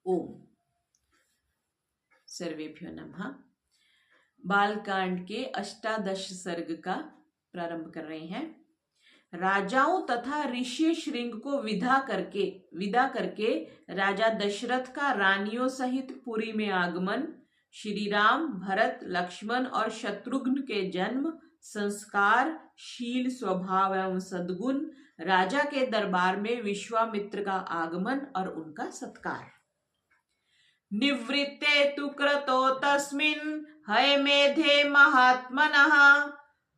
ओम। सर्वेभ्यो नमः। बालकांड के अष्टादश सर्ग का प्रारंभ कर रहे हैं। राजाओं तथा ऋषि श्रृंग को विदा करके राजा दशरथ का रानियों सहित पुरी में आगमन, श्री राम, भरत, लक्ष्मण और शत्रुघ्न के जन्म, संस्कार, शील, स्वभाव एवं सद्गुण, राजा के दरबार में विश्वामित्र का आगमन और उनका सत्कार। निवृत्ते तु क्रतो तस्मिन् हयमेधे महात्मनः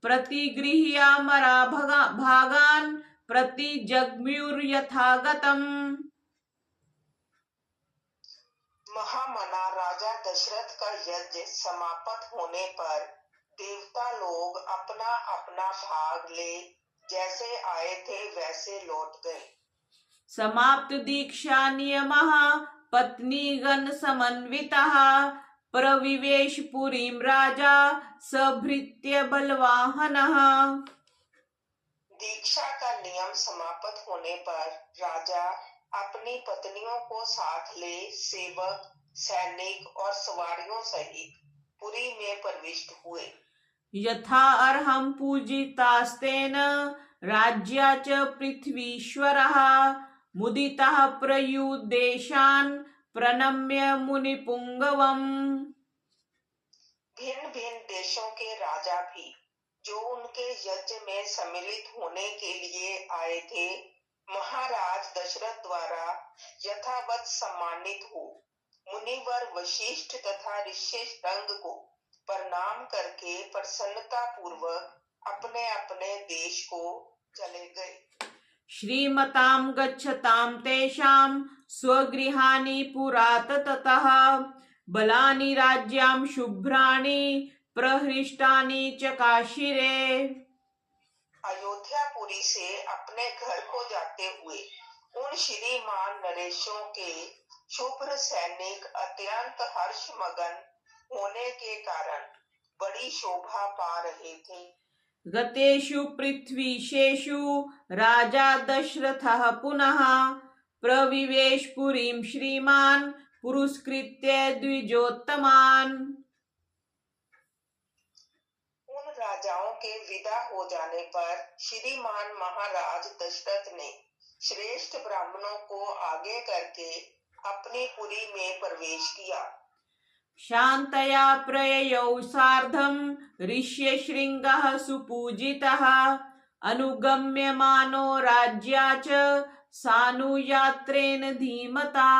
प्रतिगृह्यामरा भागान् प्रतिजग्मुर्यथागतम्। महामना राजा दशरथ का यज्ञ समाप्त होने पर देवता लोग अपना अपना भाग ले जैसे आए थे वैसे लौट गए। समाप्त दीक्षा नियमः पत्नीगण समन्वितः प्रविवेश पुरीं राजा सभृत्य बलवाहनः। दीक्षा का नियम समाप्त होने पर राजा अपनी पत्नियों को साथ ले सेवक, सैनिक और सवारियों सहित पुरी में प्रविष्ट हुए। यथा अर्हं पूजितास्तेन राज्या च पृथ्वीश्वरः मुदितः प्रयुदेशान् प्रणम्य मुनिपुंगवम्। भिन्न भिन्न देशों के राजा भी जो उनके यज्ञ में सम्मिलित होने के लिए आए थे, महाराज दशरथ द्वारा यथावत सम्मानित हो मुनिवर वशिष्ठ तथा ऋषि श्रृंग को प्रणाम करके प्रसन्नता पूर्वक अपने अपने देश को चले गए। श्रीमतां गच्छतां तेषां स्वगृहाणि पुरात ततः बलानि राज्यां शुभ्राणि प्रहृष्टानि चकाशिरे। अयोध्यापुरी से अपने घर को जाते हुए उन श्रीमान नरेशों के शुभ्र सैनिक अत्यंत हर्षमगन होने के कारण बड़ी शोभा पा रहे थे। गतेषु पृथ्वीशेषु राजा दशरथः पुनः प्रविवेश पुरीं श्रीमान् पुरस्कृत्य द्विजोत्तमान्। उन राजाओं के विदा हो जाने पर श्रीमान महाराज दशरथ ने श्रेष्ठ ब्राह्मणों को आगे करके अपनी पुरी में प्रवेश किया। शांतया प्रययौ सार्धं ऋष्यशृंगः सुपूजितः अनुगम्यमानो राज्या च सानुयात्रेण धीमता।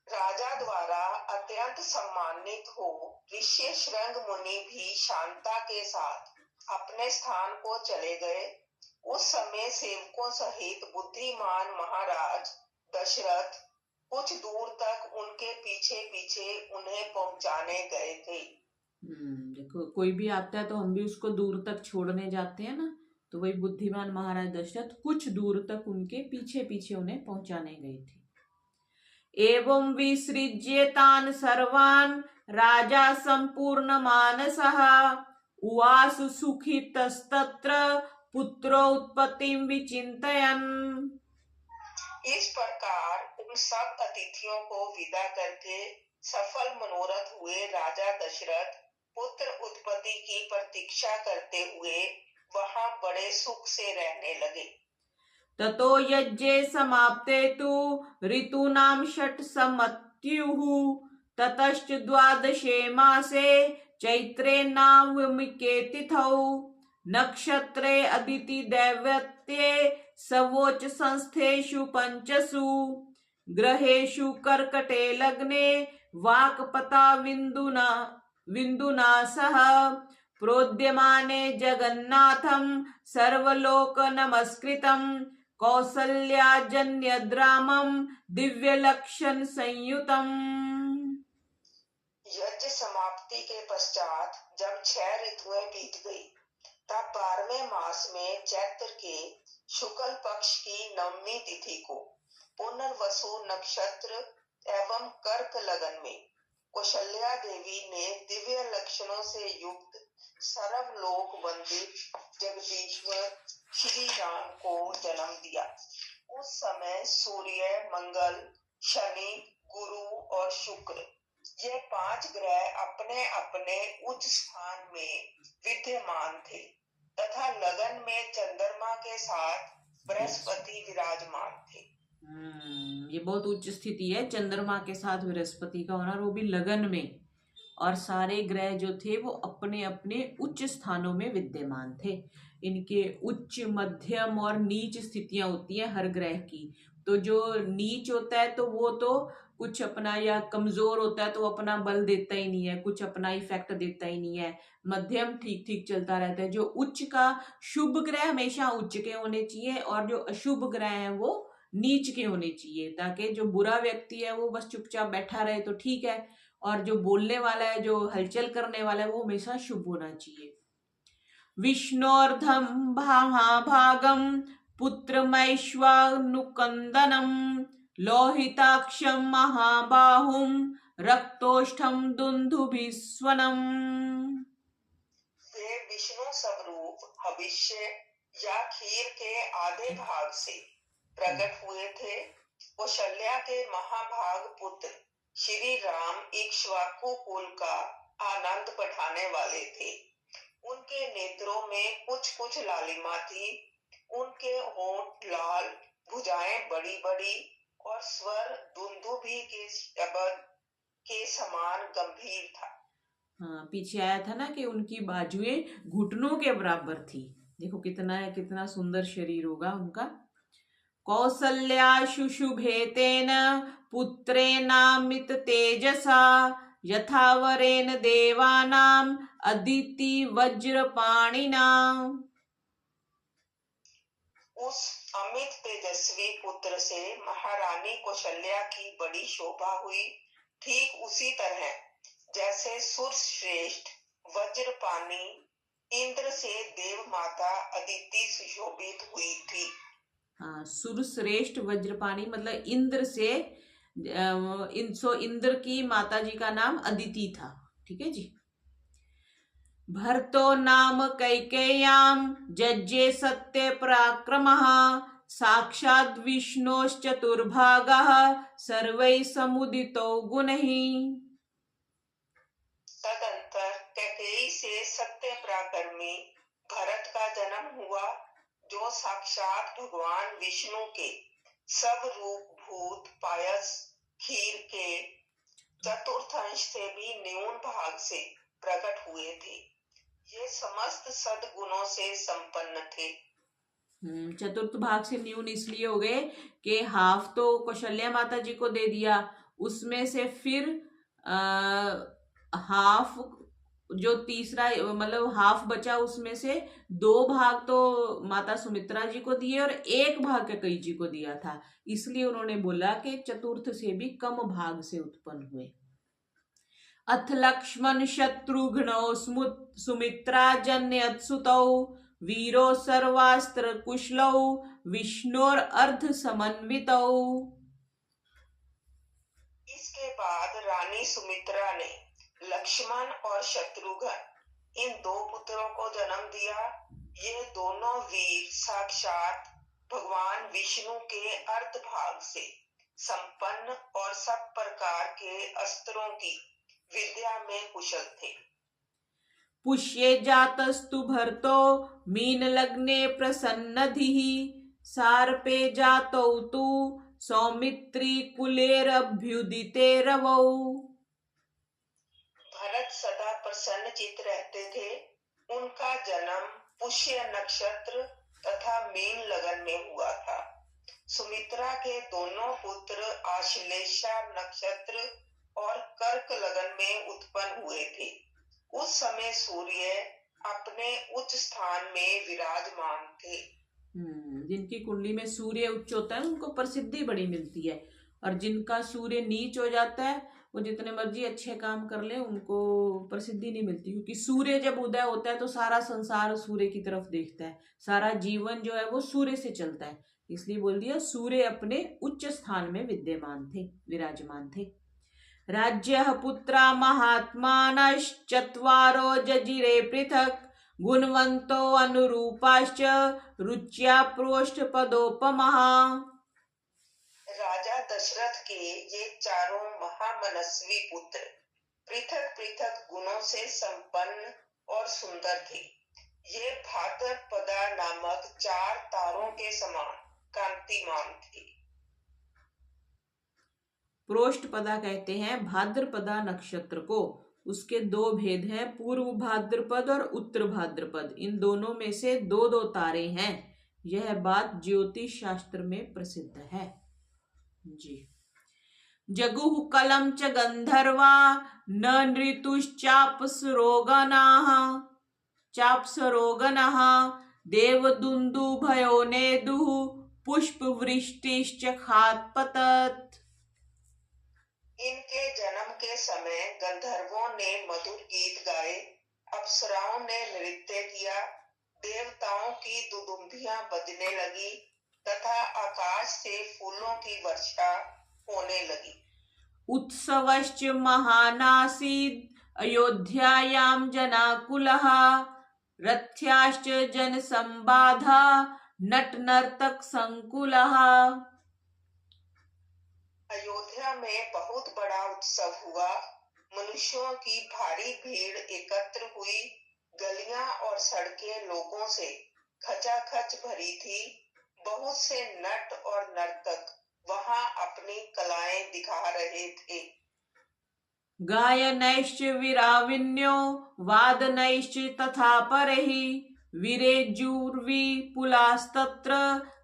राजा द्वारा अत्यंत सम्मानित हो ऋषि श्रृंग मुनि भी शांता के साथ अपने स्थान को चले गए। उस समय सेवकों सहित बुद्धिमान महाराज दशरथ कुछ दूर तक उनके पीछे पीछे उन्हें पहुंचाने गए थे। देखो, कोई भी आता है तो हम भी उसको दूर तक छोड़ने जाते हैं ना, तो वही बुद्धिमान महाराज दशरथ कुछ दूर तक उनके पीछे पीछे उन्हें पहुंचाने गए थे। एवं विसृज्य तान् सर्वान् राजा संपूर्ण मानसः उवासु सुखितस्तत्र पुत्रो उत्पत्तिं विचिन्तयन्। इस प्रकार उन सब अतिथियों को विदा करके सफल मनोरथ हुए राजा दशरथ पुत्र उत्पत्ति की प्रतीक्षा करते हुए वहां बड़े सुख से रहने लगे। ततो यज्ञे समाप्ते तु ऋतूनां षट् समत्युः ततश्च द्वादशे मासे चैत्रे नवमिके तिथौ नक्षत्रे अदिति दैवत्ये सवोच संस्थेषु पंचसु ग्रहेषु कर्कटे लग्ने वाक्पता विन्दुना सह प्रोद्यमाने जगन्नाथं सर्वलोक नमस्कृतं कौसल्याजन्यद्रामं दिव्यलक्षण संयुतम्। यज्ञ समाप्ति के पश्चात जब 6 ऋतुएं बीत गई, तब 12वें मास में चैत्र के शुक्ल पक्ष की नवमी तिथि को पुनर्वसु नक्षत्र एवं कर्क लगन में कौशल्या देवी ने दिव्य लक्षणों से युक्त सर्वलोक वंदित जगदीश्वर श्री राम को जन्म दिया। उस समय में सूर्य, मंगल, शनि, गुरु और शुक्र, ये 5 ग्रह अपने अपने उच्च स्थान में विद्यमान थे तथा लगन में चंद्रमा के साथ बृहस्पति विराजमान थे। ये बहुत उच्च स्थिति है, चंद्रमा के साथ बृहस्पति का होना, और वो भी लगन में, और सारे ग्रह जो थे वो अपने अपने उच्च स्थानों में विद्यमान थे। इनके उच्च, मध्यम और नीच स्थितियां होती हैं हर ग्रह की। तो जो नीच होता है तो वो तो कुछ अपना, या कमजोर होता है तो अपना बल देता ही नहीं है, कुछ अपना इफेक्ट देता ही नहीं है। मध्यम ठीक ठीक चलता रहता है। जो उच्च का, शुभ ग्रह हमेशा उच्च के होने चाहिए, और जो अशुभ ग्रह हैं वो नीच के होने चाहिए, ताकि जो बुरा व्यक्ति है वो बस चुपचाप बैठा रहे तो ठीक है, और जो बोलने वाला है, जो हलचल करने वाला है, वो हमेशा शुभ होना चाहिए। विष्णोर्धम भागम पुत्रमैश्वानुकंदनम लोहिताक्षम महाबाहुम रक्तोष्ठम दुंदुभिस्वनम। वे विष्णु स्वरूप भविष्य या खीर के आधे भाग से प्रकट हुए थे। कौशल्या के महाभाग पुत्र श्री राम इक्ष्वाकु कुल का आनंद बढ़ाने वाले थे। उनके नेत्रों में कुछ कुछ लालिमा थी। उनके होंठ लाल, भुजाएं बड़ी बड़ी और स्वर दुंदुभी के शब्द के समान गंभीर था। हाँ, पीछे आया था ना कि उनकी बाजुएं घुटनों के बराबर थी। देखो कितना सुंदर शरीर होगा उनका। कौसल्या शुशुभेतेन पुत्रेणामित तेजसा यथावरेण देवानाम अदिति वज्रपाणिना। उस अमित तेजस्वी पुत्र से महारानी कौशल्या की बड़ी शोभा हुई। ठीक उसी तरह जैसे सुरश्रेष्ठ वज्रपाणी इंद्र से देव माता अदिति सुशोभित हुई थी। हाँ, सुरश्रेष्ठ वज्रपाणी मतलब इंद्र से, इंद्र की माता जी का नाम अदिति था। ठीक है जी। भर्तो नाम कैकेय्याम जज्जे सत्य पराक्रमः साक्षात् विष्णोश्चतुर्भागः सर्वैः समुदितो गुणैः। तदंतर कैकेयी से सत्य पराक्रमी भरत का जन्म हुआ, जो साक्षात भगवान विष्णु के सब रूप भूत पायस खीर के चतुर्थ अंश से भी न्यून भाग से प्रकट हुए थे। ये समस्त सद्गुणों से संपन्न थे। चतुर्थ भाग से न्यून इसलिए हो गए कि हाफ तो कौशल्या माता जी को दे दिया, उसमें से फिर हाफ जो तीसरा मतलब हाफ बचा, उसमें से 2 भाग तो माता सुमित्रा जी को दिए और 1 भाग कैकेयी जी को दिया था। इसलिए उन्होंने बोला कि चतुर्थ से भी कम भाग से उत्पन्न हुए। अथ लक्ष्मण शत्रुघ्नौ सुमित्रा जन्यत्सुतौ वीरो सर्वास्त्र कुशलौ विष्णोर अर्ध समन्वितौ। इसके बाद रानी सुमित्रा ने लक्ष्मण और शत्रुघ्न इन 2 पुत्रों को जन्म दिया। ये दोनों वीर साक्षात भगवान विष्णु के अर्ध भाग से संपन्न और सब प्रकार के अस्त्रों की विद्या में कुशल थे। पुष्ये जातस्तु भर्तो मीन लग्ने प्रसन्नधिः सार्पे जातौ तु सौमित्री कुलेरभ्युदिते रवौ। भरत सदा प्रसन्न चित रहते थे। उनका जन्म पुष्य नक्षत्र तथा मीन लगन में हुआ था। सुमित्रा के दोनों पुत्र आश्लेषा नक्षत्र और कर्क लगन में उत्पन्न हुए थे। उस समय सूर्य अपने उच्च स्थान में विराजमान थे। जिनकी कुंडली में सूर्य उच्च होता है उनको प्रसिद्धि बड़ी मिलती है, और जिनका सूर्य नीच हो जाता है वो जितने मर्जी अच्छे काम कर ले उनको प्रसिद्धि नहीं मिलती, क्योंकि सूर्य जब उदय होता है तो सारा संसार सूर्य की तरफ देखता है, सारा जीवन जो है वो सूर्य से चलता है। इसलिए बोल दिया सूर्य अपने उच्च स्थान में विद्यमान थे, विराजमान थे। राज्यः पुत्रा महात्मानश्चत्वारो जजिरे पृथक् गुणवंतो अनुरूपाश्च रुच्या प्रोष्ठपदोपमः। दशरथ के ये चारों महामनस्वी पुत्र पृथक पृथक गुणों से संपन्न और सुंदर थे। ये भाद्रपदा नामक 4 तारों के समान कांतिमान थे। प्रोष्ठपदा कहते हैं भाद्रपदा नक्षत्र को। उसके 2 भेद हैं, पूर्व भाद्रपद और उत्तर भाद्रपद। इन दोनों में से 2-2 तारे हैं। यह बात ज्योतिष शास्त्र में प्रसिद्ध है जी। जगुः कलम च गंधर्वा न चाप्सरोगणः देवदुन्दुभयो नेदुः पुष्पवृष्टिश्च खात्पतत्। इनके जन्म के समय गंधर्वों ने मधुर गीत गाए, अप्सराओं ने नृत्य किया, देवताओं की दुदुम्बियां बजने लगी तथा आकाश से फूलों की वर्षा होने लगी। उत्सवश्च महानासीद् अयोध्यायां जनाकुलः रथ्याश्च जनसंबाधा नट नर्तक संकुलः। अयोध्या में बहुत बड़ा उत्सव हुआ। मनुष्यों की भारी भीड़ एकत्र हुई। गलियां और सड़कें लोगों से खचाखच भरी थी। बहुत से नट और नर्तक वहां अपनी कलाएं दिखा रहे थे। गायनैश्च वीराविन्यो वादनैश्च तथा परैः विपुलास्तत्र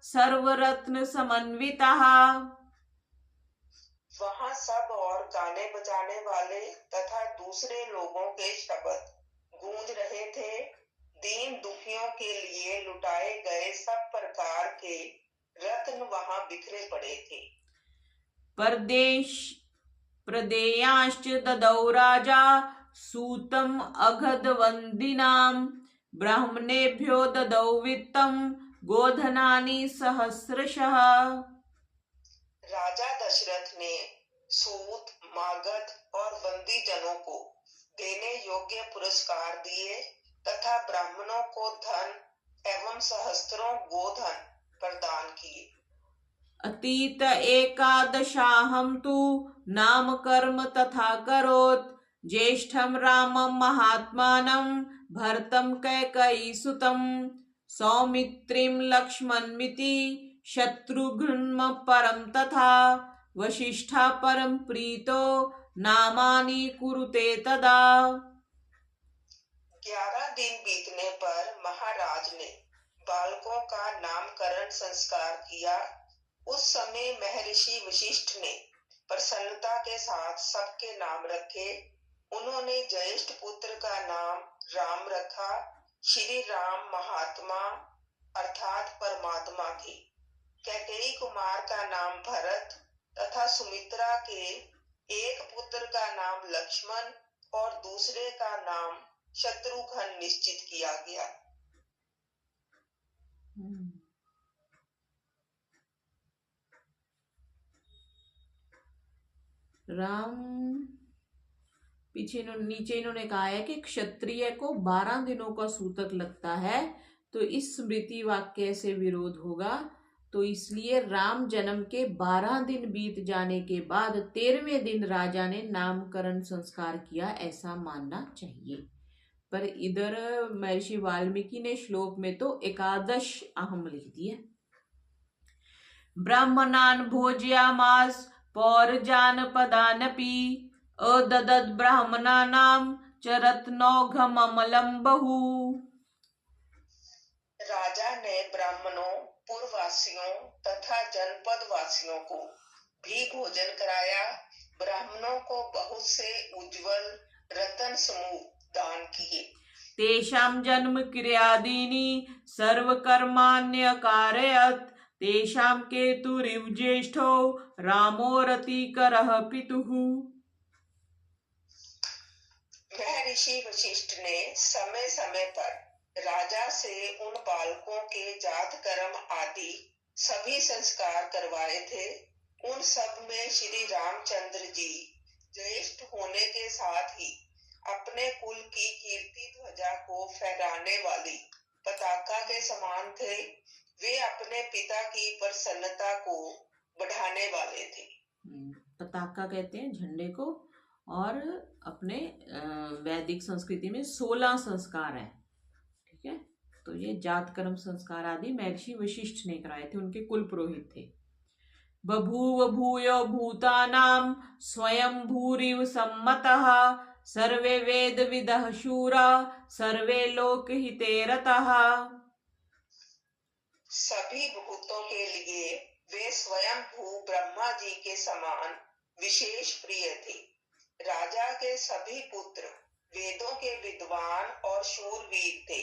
सर्वरत्न समन्विताः। वहां सब और गाने बजाने वाले तथा दूसरे लोगों के शब्द गूंज रहे थे। दीन दुखियों के लिए लुटाए गए सब प्रकार के रत्न वहां बिखरे पड़े थे। प्रदेयांश्च ददौ राजा सूतम अगधवन्दिनां ब्राह्मणेभ्यो ददौ वित्तं गोधनानि सहस्रशः। राजा दशरथ ने सूत, मागध और बंदी जनों को देने योग्य पुरस्कार दिए तथा ब्राह्मणों को धन एवं सहस्त्रों गोधन प्रदान किए। अतीत एकादशाहं तु नाम कर्म तथा करोत् ज्येष्ठं रामं महात्मानं भरतं कैकेयीसुतं सौमित्रिं लक्ष्मणमिति शत्रुघ्नं परं तथा वशिष्ठा परं प्रीतो नामानि कुरुते तदा। 11 दिन बीतने पर महाराज ने बालकों का नामकरण संस्कार किया। उस समय महर्षि वशिष्ठ ने प्रसन्नता के साथ सबके नाम रखे। उन्होंने ज्येष्ठ पुत्र का नाम राम रखा। श्री राम महात्मा अर्थात परमात्मा थे। कैकेयी कुमार का नाम भरत तथा सुमित्रा के एक पुत्र का नाम लक्ष्मण और दूसरे का नाम शत्रुघ्न निश्चित किया गया। राम नीचे इन्होंने कहा है कि क्षत्रिय को 12 दिनों का सूतक लगता है, तो इस स्मृति वाक्य से विरोध होगा। तो इसलिए राम जन्म के 12 दिन बीत जाने के बाद 13वें दिन राजा ने नामकरण संस्कार किया, ऐसा मानना चाहिए। पर इधर महर्षि वाल्मीकि ने श्लोक में तो एकादश अहम लिख दिया। ब्राह्मणान् भोजयामास पौरजानपदानपि अददद् ब्राह्मणानां च रत्नौघममलं बहु। राजा ने ब्राह्मणों, पुरवासियों तथा जनपद वासियों को भी भोजन कराया। ब्राह्मणों को बहुत से उज्जवल रतन समूह दान किए। तेषां जन्म क्रियादीनि सर्वकर्माण्यकारयत् तेषां केतुरिव ज्येष्ठो रामो रतिकरः पितुः। महर्षि वशिष्ठ ने समय समय पर राजा से उन बालकों के जात कर्म आदि सभी संस्कार करवाए थे। उन सब में श्री रामचंद्र जी ज्येष्ठ होने के साथ ही अपने कुल की कीर्ति ध्वजा को फहराने वाली पताका के समान थे। वे अपने पिता की प्रसन्नता को बढ़ाने वाले थे। पताका कहते हैं झंडे को, और अपने वैदिक संस्कृति में 16 संस्कार हैं, ठीक है। तो ये जात कर्म संस्कार आदि महर्षि वशिष्ठ ने कराए थे, उनके कुल पुरोहित थे। बभूव भूयो भूतानां स्वयं भूरिव सम्मतः सर्वे वेद विदः शूरा सर्वे लोकहिते रतः। सभी भूतों के लिए वे स्वयं भू ब्रह्मा जी के समान विशेष प्रिय थे। राजा के सभी पुत्र वेदों के विद्वान और शूरवीर थे।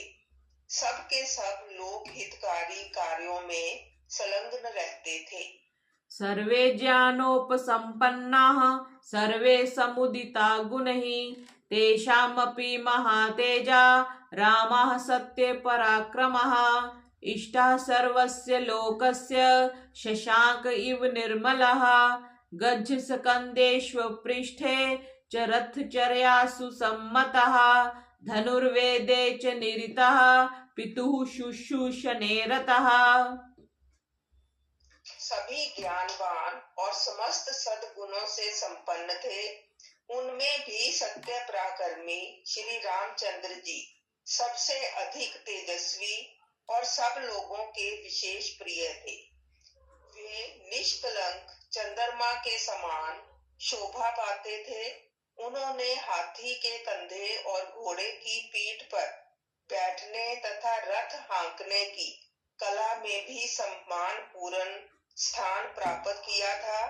सब के सब लोक हितकारी कार्यों में संलग्न रहते थे। सर्वे ज्ञानोपसंपन्नाः सर्वे समुदिता गुणैः तेषामपि महातेजा रामः सत्ये पराक्रमः इष्टः सर्वस्य लोकस्य शशांक इव निर्मलः गच्छस्कन्देष्वपृष्ठे च रथचर्यासु सम्मतः धनुर्वेदे च निरतः पितुः शुश्रूषणे रतः। सभी ज्ञानवान और समस्त सद्गुणों से संपन्न थे। उनमें भी सत्य पराक्रमी श्री रामचंद्र जी सबसे अधिक तेजस्वी और सब लोगों के विशेष प्रिय थे। वे निष्कलंक चंद्रमा के समान शोभा पाते थे। उन्होंने हाथी के कंधे और घोड़े की पीठ पर बैठने तथा रथ हाँकने की कला में भी सम्मान पूर्ण स्थान प्राप्त किया था।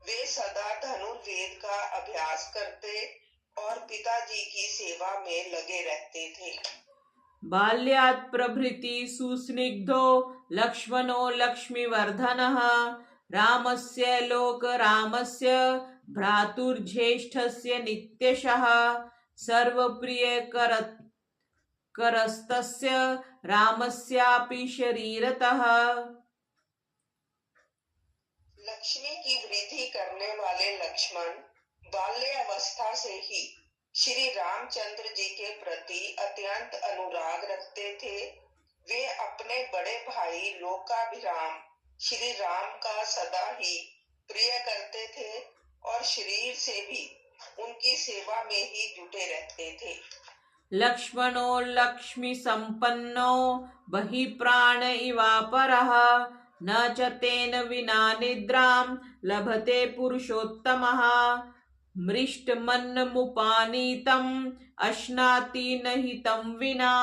वे सदा धनुर्वेद का अभ्यास करते और पिताजी की सेवा में लगे रहते थे। बाल्यात् प्रभृति सुस्निग्धो लक्ष्मणो लक्ष्मीवर्धनः रामस्य लोक रामस्य भ्रातुर्ज्येष्ठस्य नित्यशः सर्वप्रिय करस्तस्य रामस्यापि शरीरतः। लक्ष्मी की वृद्धि करने वाले लक्ष्मण बाल्यावस्था से ही श्री रामचंद्र जी के प्रति अत्यंत अनुराग रखते थे। वे अपने बड़े भाई लोकाभिराम श्री राम का सदा ही प्रिय करते थे और शरीर से भी उनकी सेवा में ही जुटे रहते थे। लक्ष्मणो लक्ष्मी संपन्नो बहि प्राण इवापरः न च तेन विना निद्रां लभते पुरुषोत्तमः मृष्टमन्नमुपानीतम् अश्नाति न हितं विना।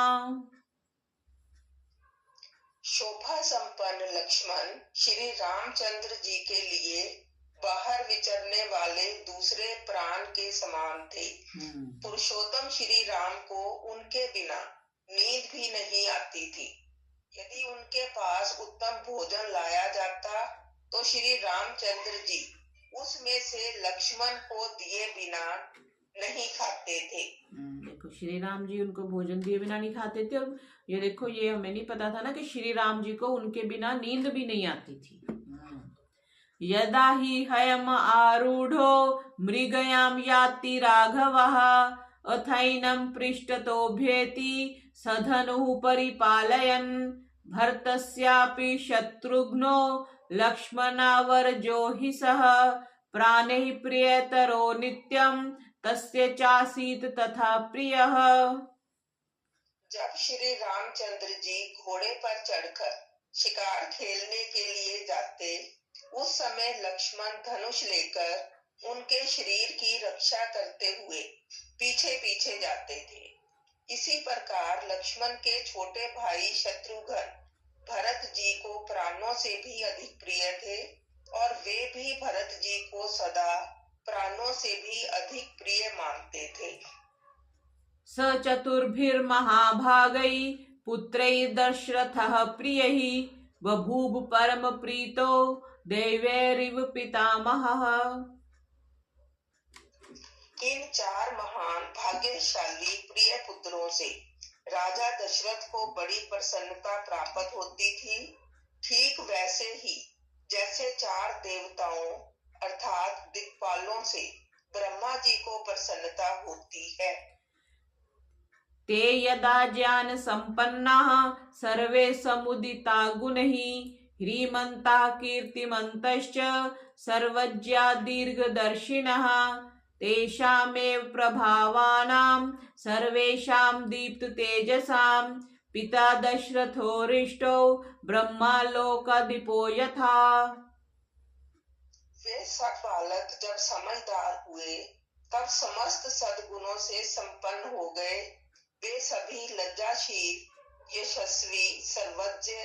शोभा संपन्न लक्ष्मण श्री रामचंद्र जी के लिए बाहर विचरने वाले दूसरे प्राण के समान थे। पुरुषोत्तम श्री राम को उनके बिना नींद भी नहीं आती थी। यदि उनके पास उत्तम भोजन लाया जाता तो श्री रामचंद्र जी उसमें से लक्ष्मण को दिए बिना नहीं खाते थे। देखो श्री राम जी उनको भोजन दिए बिना नहीं खाते थे। और ये देखो, ये हमें नहीं पता था ना कि श्री राम जी को उनके बिना नींद भी नहीं आती थी। यदा हि हयम आरूढ़ो मृगयाम याति राघवः अथैनं पृष्ठतोभ्येति सधनुः परिपालयन् भरतस्यापि शत्रुघ्नो लक्ष्मणावर्जो हि सः प्राणैः प्रियतरो नित्यं तस्य चासीत तथा प्रियः। जब श्री रामचंद्र जी घोड़े पर चढ़कर शिकार खेलने के लिए जाते, उस समय लक्ष्मण धनुष लेकर उनके शरीर की रक्षा करते हुए पीछे पीछे जाते थे। इसी प्रकार लक्ष्मण के छोटे भाई शत्रुघ्न भरत जी को प्राणों से भी अधिक प्रिय थे और वे भी भरत जी को सदा प्राणों से भी अधिक प्रिय मानते थे। स चतुर्भिर्महाभागै पुत्रैः दशरथः प्रियः बभूव परम प्रीतो देवैरिव पितामहः। इन 4 महान भाग्यशाली प्रिय पुत्रों से राजा दशरथ को बड़ी प्रसन्नता प्राप्त होती थी। ठीक वैसे ही जैसे 4 देवताओं अर्थात दिक्पालों से ब्रह्मा जी को प्रसन्नता होती है। ते यदा ज्ञान संपन्नाः सर्वे समुदिता गुणैः ह्रीमन्तः कीर्तिमन्तश्च सर्वज्ञा दीर्घदर्शिनः तेषामेव प्रभावानां सर्वेषां दीप्ततेजसां पिता दशरथोरिष्टो ब्रह्मालोकाधिपो यथा। वे सब बालक जब समझदार हुए तब समस्त सद्गुणों से संपन्न हो गए। वे सभी लज्जाशील, यशस्वी, सर्वज्ञ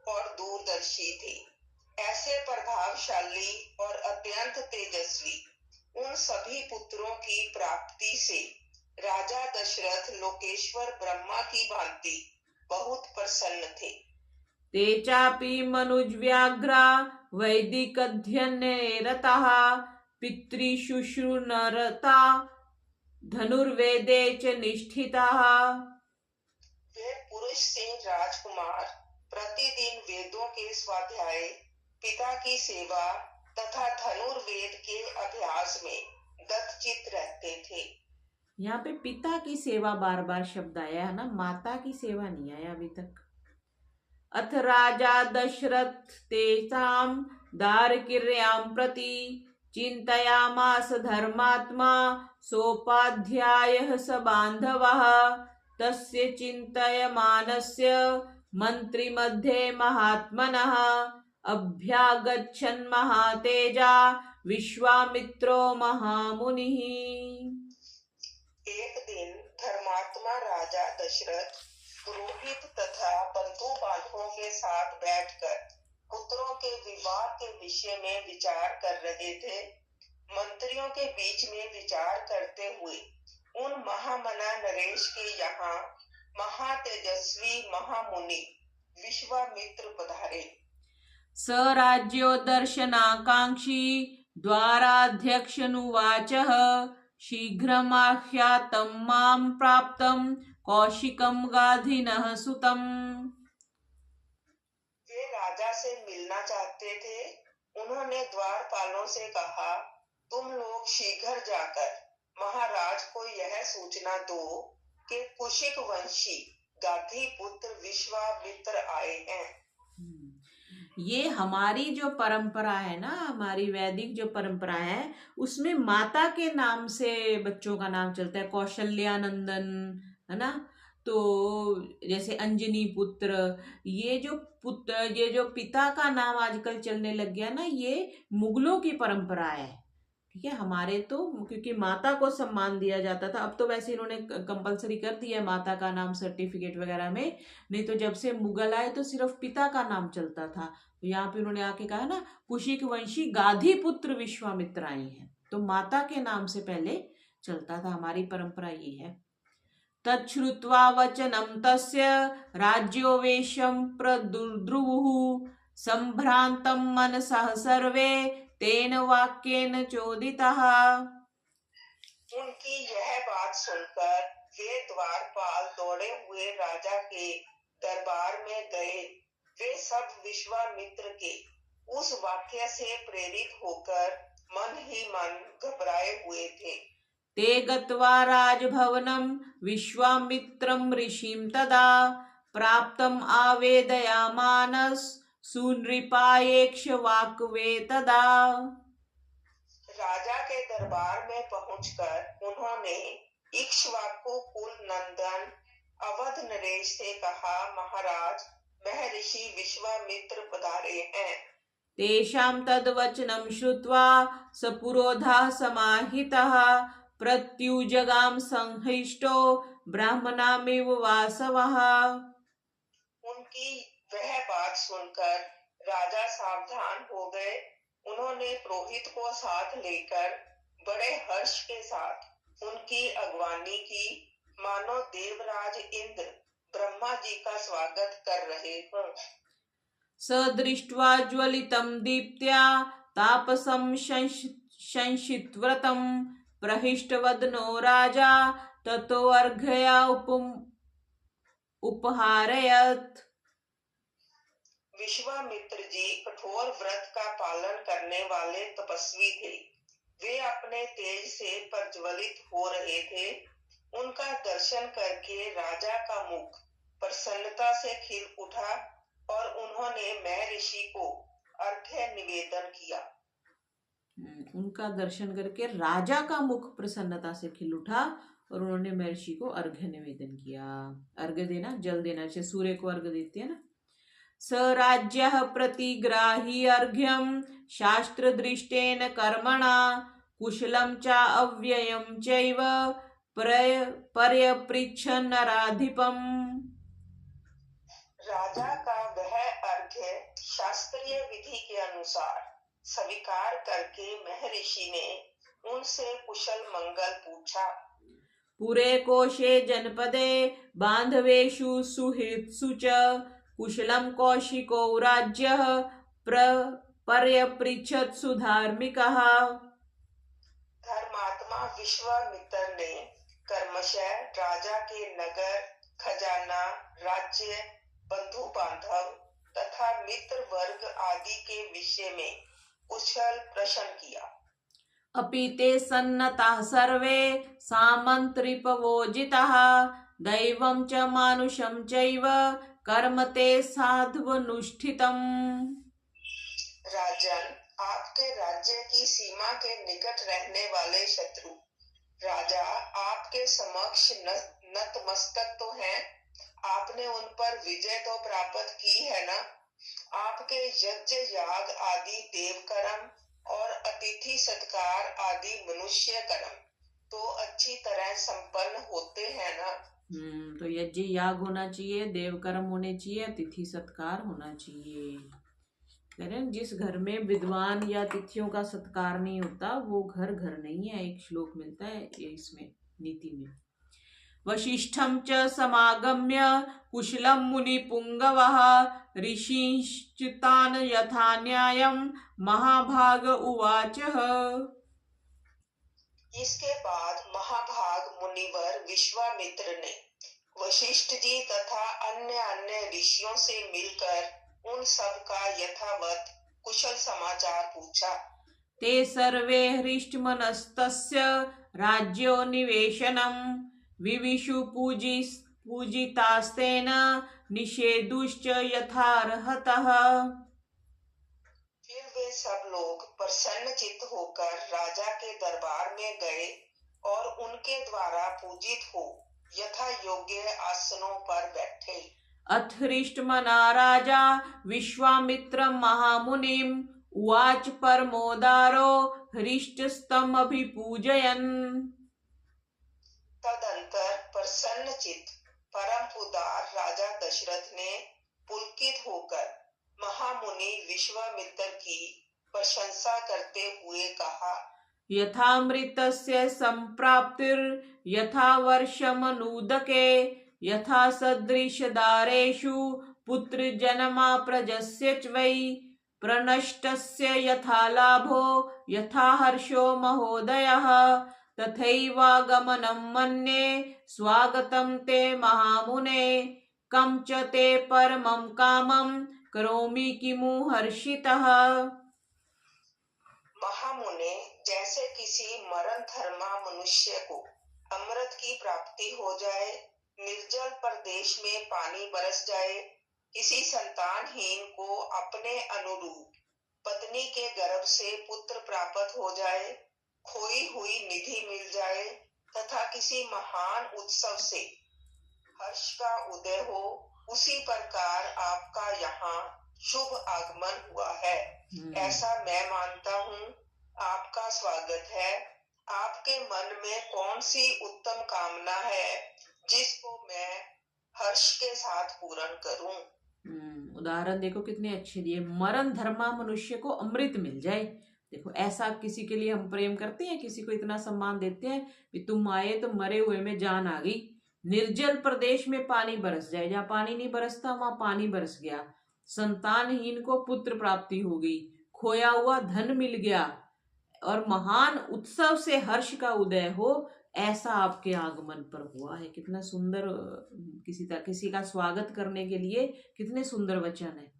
और दूरदर्शी थे। ऐसे प्रभावशाली और अत्यंत तेजस्वी उन सभी पुत्रों की प्राप्ति से राजा दशरथ लोकेश्वर ब्रह्मा की भांति बहुत प्रसन्न थे। ते चापि मनुज्व्याघ्रा वैदिकध्ययने रताः पितृशुश्रूषुरता धनुर्वेदे च निष्ठिताः। वे पुरुष सिंह राजकुमार प्रतिदिन वेदों के स्वाध्याय, पिता की सेवा तथा धनुर्वेद के अभ्यास में दत्तचित्त रहते थे। यहाँ पे पिता की सेवा बार बार शब्द आया है ना, माता की सेवा नहीं आया अभी तक। अथ राजा दशरथ तेषां दारकिर्यां प्रति चिन्तयामास धर्मात्मा सोपाध्यायः स बान्धवः तस्य चिन्तयमानस्य मन्त्रिमध्ये महात्मनः अभ्यागच्छन् महातेजा विश्वामित्रो महामुनिः। एक दिन धर्मात्मा राजा दशरथ पुरोहित तथा बंधु बांधवों के साथ बैठकर पुत्रों के विवाह के विषय में विचार कर रहे थे। मंत्रियों के बीच में विचार करते हुए उन महामना नरेश के यहाँ महातेजस्वी महामुनि विश्वामित्र पधारे। स राज्यो दर्शनाकांक्षी द्वाराध्यक्षनुवाचः शीघ्रमाह्यातं मां प्राप्तं कौशिकं गाधिनः सुतम्। वे राजा से मिलना चाहते थे। उन्होंने द्वारपालों से कहा, तुम लोग शीघ्र जाकर महाराज को यह सूचना दो कि कुशिक वंशी गाधी पुत्र विश्वामित्र आए हैं। ये हमारी जो परंपरा है ना, हमारी वैदिक जो परंपरा है उसमें माता के नाम से बच्चों का नाम चलता है। कौशल्यानंदन है ना, तो जैसे अंजनी पुत्र, ये जो पिता का नाम आजकल चलने लग गया ना, ये मुगलों की परंपरा है। ठीक है, हमारे तो क्योंकि माता को सम्मान दिया जाता था, अब तो वैसे इन्होंने कंपलसरी कर दिया है माता का नाम सर्टिफिकेट वगैरह में, नहीं तो जब से मुगल आए तो सिर्फ पिता का नाम चलता था। तो यहाँ पे उन्होंने आके कहा ना, कुशिक वंशी गाधी पुत्र विश्वामित्र आए हैं, तो माता के नाम से पहले चलता था। हमारी परंपरा ये है। तच्छ्रुत्वा वचनं तस्य राज्योवेशं प्रदुद्रुवुः संभ्रान्तं मनसः सर्वे तेन वाक्येन चोदितः। उनकी यह बात सुनकर वे द्वारपाल दौड़े हुए राजा के दरबार में गए। वे सब विश्वामित्र के उस वाक्य से प्रेरित होकर मन ही मन घबराए हुए थे। ते गत्वा राजभवनं विश्वामित्रं ऋषिं तदा प्राप्तम् आवेदयामानस् सुनृपायेक्ष वाक्वे तदा। राजा के दरबार में पहुंचकर उन्होंने इक्ष्वाकु कुल नंदन अवध नरेश से कहा, महाराज, महर्षि विश्वामित्र पधारे हैं। तेषां तद्वचनं श्रुत्वा स पुरोधाः समाहितः प्रत्युजगाम संहृष्टो ब्राह्मणामिव वासवः। उनकी वह बात सुनकर राजा सावधान हो गए। उन्होंने पुरोहित को साथ लेकर बड़े हर्ष के साथ उनकी अगवानी की, मानो देवराज इंद्र ब्रह्मा जी का स्वागत कर रहे हों। स दृष्ट्वा ज्वलितं दीप्त्या तापसं संशितव्रतं प्रहिष्टवदनो राजा ततो अर्घया उपहारयत्। विश्वामित्र जी कठोर व्रत का पालन करने वाले तपस्वी थे। वे अपने तेज से प्रज्वलित हो रहे थे। उनका दर्शन करके राजा का मुख प्रसन्नता से खिल उठा और उन्होंने महर्षि को अर्घ्य निवेदन किया। उनका दर्शन करके राजा का मुख प्रसन्नता से खिल उठा और उन्होंने महर्षि को अर्घ्य निवेदन किया। अर्घ्य देना, जल देना, जैसे सूर्य को अर्घ्य देते हैं ना। स राज्यः प्रतिग्राही अर्घ्यम शास्त्र दृष्टेन कर्मणा कुशलम च अव्ययम चैव पर्यपृच्छन् नराधिपम्। राजा का वह अर्घ्य शास्त्रीय विधि के अनुसार स्वीकार करके महर्षि ने उनसे कुशल मंगल पूछा। पुरे कोशे जनपदे बांधवेषु सुहृत्सु च कुशलम कौशिको राज्यः पर्यपृच्छत्सु धार्मिकः। धर्मात्मा विश्वामित्र ने कर्मशः राजा के नगर, खजाना, राज्य, बंधु बांधव तथा मित्र वर्ग आदि के विषय में कुशल प्रश्न किया। अपि ते सन्नताः सर्वे सामन्त्रिपवोजिताः दैवं च मानुषं चैव कर्म ते साध्वनुष्ठितम्। राजन, आपके राज्य की सीमा के निकट रहने वाले शत्रु राजा आपके समक्ष नतमस्तक तो हैं। आपने उन पर विजय तो प्राप्त की है ना। आपके यज्ञ याग आदि देव कर्म और अतिथि सत्कार आदि मनुष्य कर्म तो अच्छी तरह संपन्न होते हैं ना। तो यज्ञ याग होना चाहिए, देव कर्म होने चाहिए, अतिथि सत्कार होना चाहिए। कह रहे हैं जिस घर में विद्वान या अतिथियों का सत्कार नहीं होता वो घर घर नहीं है। एक श्लोक मिलता है इसमें नीति में। वशिष्ठं च समागम्य कुशलं मुनि पुंगवः ऋषिश्चितान् यथा न्यायं महाभाग उवाच। इसके बाद महाभाग मुनिवर विश्वामित्र ने वशिष्ठ जी तथा अन्य अन्य ऋषियों से मिलकर उन सब का यथावत कुशल समाचार पूछा। ते सर्वे हृष्टमनस्तस्य राज्यो निवेशनम् विविशु पूजितास्तेन निषेधुश्च यथार्हतः। फिर वे सब लोग प्रसन्न चित्त होकर राजा के दरबार में गए और उनके द्वारा पूजित हो यथा योग्य आसनों पर बैठे। अथ हृष्टमना राजा विश्वामित्रं महामुनिम् उवाच परमोदारो हृष्टस्तमभिपूजयन्। तदंतर प्रसन्न चित्त परम उदार राजा दशरथ ने पुलकित होकर महामुनि विश्वामित्र की प्रशंसा करते हुए कहा। यथामृतस्य संप्राप्तिर यथा वर्षमनूदके यथा सदृशदारेषु पुत्र जन्मा प्रजस्य च वै प्रनष्टस्य यथा लाभो यथा हर्षो महोदयः तथैवागमनं मन्ये स्वागतं ते महामुने कं च ते परमं कामं करोमि किमु हर्षितः। महामुने, जैसे किसी मरण धर्मा मनुष्य को अमृत की प्राप्ति हो जाए, निर्जल प्रदेश में पानी बरस जाए, किसी संतानहीन को अपने अनुरूप पत्नी के गर्भ से पुत्र प्राप्त हो जाए, खोई हुई निधि मिल जाए तथा किसी महान उत्सव से हर्ष का उदय हो, उसी प्रकार आपका यहाँ शुभ आगमन हुआ है। ऐसा मैं मानता हूँ। आपका स्वागत है। आपके मन में कौन सी उत्तम कामना है जिसको मैं हर्ष के साथ पूर्ण करूं। उदाहरण देखो कितने अच्छे दिए। मरण धर्मा मनुष्य को अमृत मिल जाए। देखो ऐसा किसी के लिए हम प्रेम करते हैं, किसी को इतना सम्मान देते हैं कि तुम आए तो मरे हुए में जान आ गई। निर्जल प्रदेश में पानी बरस जाए, जहाँ पानी नहीं बरसता वहां पानी बरस गया। संतानहीन को पुत्र प्राप्ति हो गई, खोया हुआ धन मिल गया और महान उत्सव से हर्ष का उदय हो, ऐसा आपके आगमन पर हुआ है। कितना सुंदर, किसी का स्वागत करने के लिए कितने सुंदर वचन है।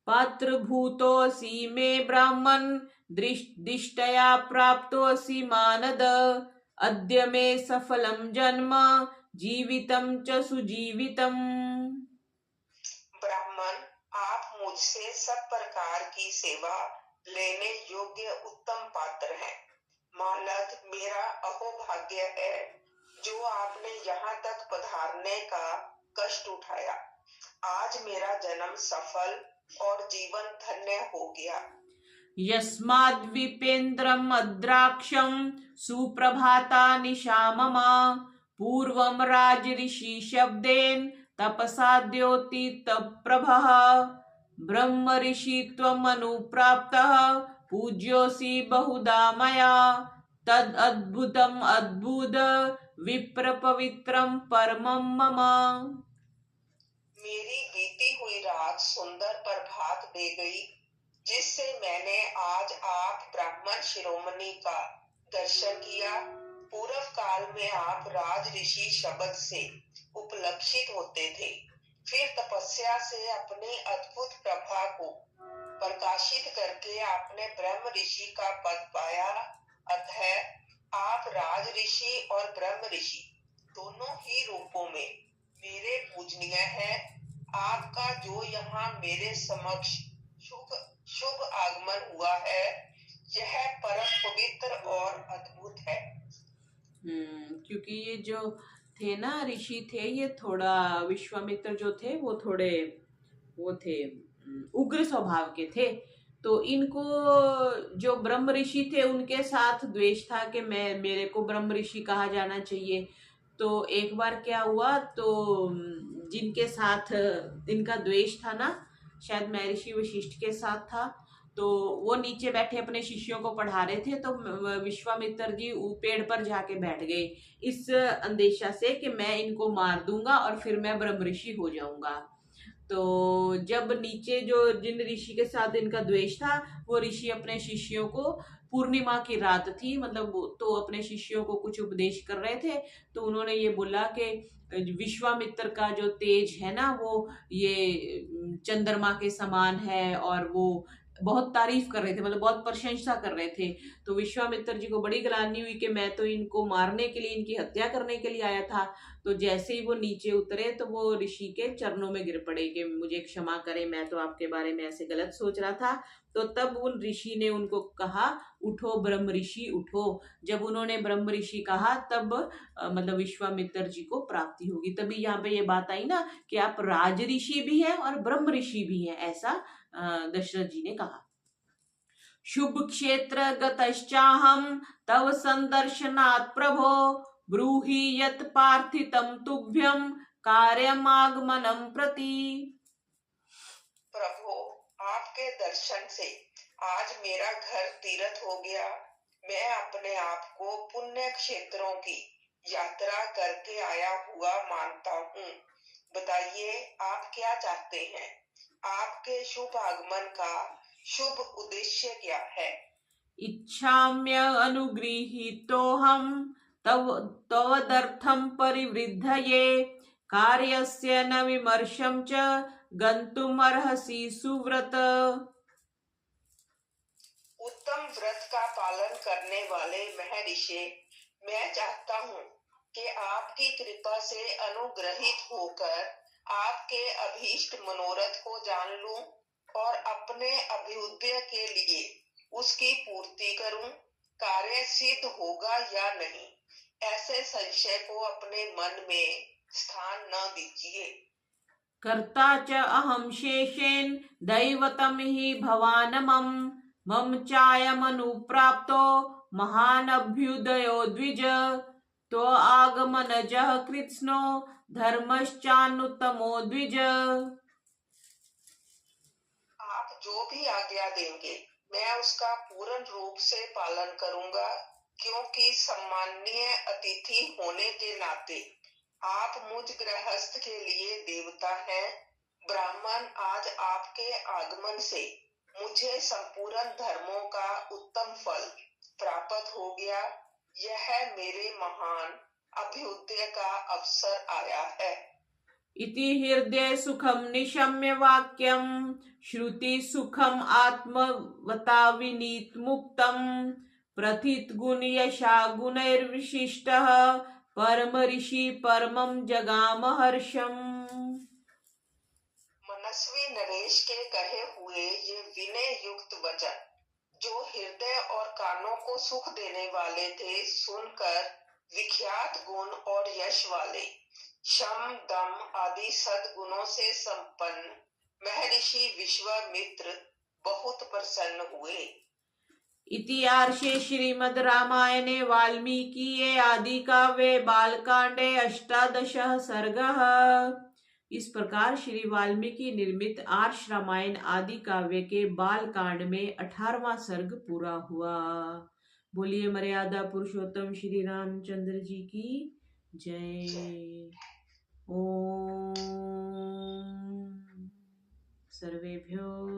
पात्र भूतोऽसि मे ब्राह्मण दिष्टया प्राप्तोऽसि मानद अद्य मे सफलम जन्म जीवितम च सुजीवितम। ब्राह्मण मुझसे सब प्रकार की सेवा लेने योग्य उत्तम पात्र हैं। मालद, मेरा अहोभाग्य है जो आपने यहाँ तक पधारने का कष्ट उठाया। आज मेरा जन्म सफल और जीवन धन्य हो गया। यस्माद्विपेन्द्रम् अद्राक्षं सुप्रभाता निशा मम पूर्वं राजऋषि शब्देन तपसा द्योतितप्रभः ब्रह्म ऋषि त्वम् अनुप्राप्तः पूज्योऽसि बहुधा मया तद अद्भुतम् अद्भुत विप्र पवित्रं परमं मम। मेरी बीती हुई रात सुंदर प्रभात दे गई, जिससे मैंने आज आप ब्राह्मण शिरोमणि का दर्शन किया। पूर्व काल में आप राज ऋषि शब्द से उपलक्षित होते थे, फिर तपस्या से अपनी अद्भुत प्रभा को प्रकाशित करके आपने ब्रह्म ऋषि का पद पाया। अतः आप राज ऋषि और ब्रह्म ऋषि दोनों ही रूपों में मेरे पूजनीय हैं। आपका जो यहाँ मेरे समक्ष शुभ आगमन हुआ है, यह परम पवित्र और अद्भुत है। क्योंकि ये जो थे ना ऋषि थे, ये थोड़ा विश्वामित्र जो थे वो थोड़े वो थे उग्र स्वभाव के थे। तो इनको जो ब्रह्म ऋषि थे उनके साथ द्वेष था कि मेरे को ब्रह्म ऋषि कहा जाना चाहिए। तो एक बार क्या हुआ, तो जिनके साथ इनका द्वेष था ना, शायद महर्षि वशिष्ठ के साथ था, तो वो नीचे बैठे अपने शिष्यों को पढ़ा रहे थे। तो विश्वामित्र जी पेड़ पर जाके बैठ गए इस अंदेशा से कि मैं इनको मार दूंगा और फिर मैं ब्रह्म ऋषि हो जाऊंगा। तो जब नीचे जो जिन ऋषि के साथ इनका द्वेष था, वो ऋषि अपने शिष्यों को, पूर्णिमा की रात थी मतलब, तो अपने शिष्यों को कुछ उपदेश कर रहे थे। तो उन्होंने ये बोला कि विश्वामित्र का जो तेज है ना, वो ये चंद्रमा के समान है, और वो बहुत तारीफ कर रहे थे, मतलब बहुत प्रशंसा कर रहे थे। तो विश्वामित्र जी को बड़ी ग्लानि हुई कि मैं तो इनको मारने के लिए, इनकी हत्या करने के लिए आया था। तो जैसे ही वो नीचे उतरे तो वो ऋषि के चरणों में गिर पड़े कि मुझे क्षमा करें, मैं तो आपके बारे में ऐसे गलत सोच रहा था। तो तब उन ऋषि ने उनको कहा, उठो ब्रह्म ऋषि उठो। जब उन्होंने ब्रह्म ऋषि कहा तब मतलब विश्वामित्र जी को प्राप्ति होगी। तभी यहाँ पे ये बात आई ना कि आप राज ऋषि भी हैं और ब्रह्म ऋषि भी हैं, ऐसा दशरथ जी ने कहा। शुभ क्षेत्र गतश्चाहम तव संदर्शनात् प्रभो ब्रूहि यत् पार्थितं तुभ्यं कार्यमागमनं प्रति। प्रभु, आपके दर्शन से आज मेरा घर तीर्थ हो गया। मैं अपने आप को पुण्य क्षेत्रों की यात्रा करके आया हुआ मानता हूँ। बताइए, आप क्या चाहते हैं? आपके शुभ आगमन का शुभ उद्देश्य क्या है? इच्छाम्य अनुगृहीतोऽहं तवदर्थं परिवृद्धये कार्यस्य न विमर्शं च गन्तुमर्हसि सुव्रत। उत्तम व्रत का पालन करने वाले महर्षि, मैं चाहता हूँ कि आपकी कृपा से अनुग्रहित होकर आपके अभीष्ट मनोरथ को जान लूं और अपने अभ्युदय के लिए उसकी पूर्ति करूं। कार्य सिद्ध होगा या नहीं, ऐसे संशय को अपने मन में स्थान न दीजिए। कर्ता च अहं शेषेण दैवतं हि भवानमं मम चायमनुप्राप्तो महान् अभ्युदयो द्विज तो आगमनजः कृत्स्नो धर्मश्चानुत्तमो द्विज। आप जो भी आज्ञा देंगे मैं उसका पूर्ण रूप से पालन करूंगा, क्योंकि सम्माननीय अतिथि होने के नाते आप मुझ गृहस्थ के लिए देवता हैं। ब्राह्मण, आज आपके आगमन से मुझे संपूर्ण धर्मों का उत्तम फल प्राप्त हो गया। यह मेरे महान अभ्युदय का अवसर आया है। इति हृदय सुखम निशम्य वाक्यम श्रुति सुखम आत्मवता विनीत मुक्तम प्रथित गुण यशा गुणैर्विशिष्टः परम ऋषि परमं जगाम हर्षम। मनस्वी नरेश के कहे हुए ये विनय युक्त वचन जो हृदय और कानों को सुख देने वाले थे, सुनकर विख्यात गुण और यश वाले शम दम आदि सद्गुणों से संपन्न महर्षि विश्वामित्र बहुत प्रसन्न हुए। इतिहासे श्रीमद् रामायणे वाल्मीकिये आदि काव्ये बालकांडे अष्टादशः सर्गः। इस प्रकार श्री वाल्मीकि निर्मित आर्ष रामायण आदि काव्य के बाल कांड में 18वां सर्ग पूरा हुआ। बोलिए मर्यादा पुरुषोत्तम श्री रामचंद्र जी की जय। ओम सर्वेभ्यो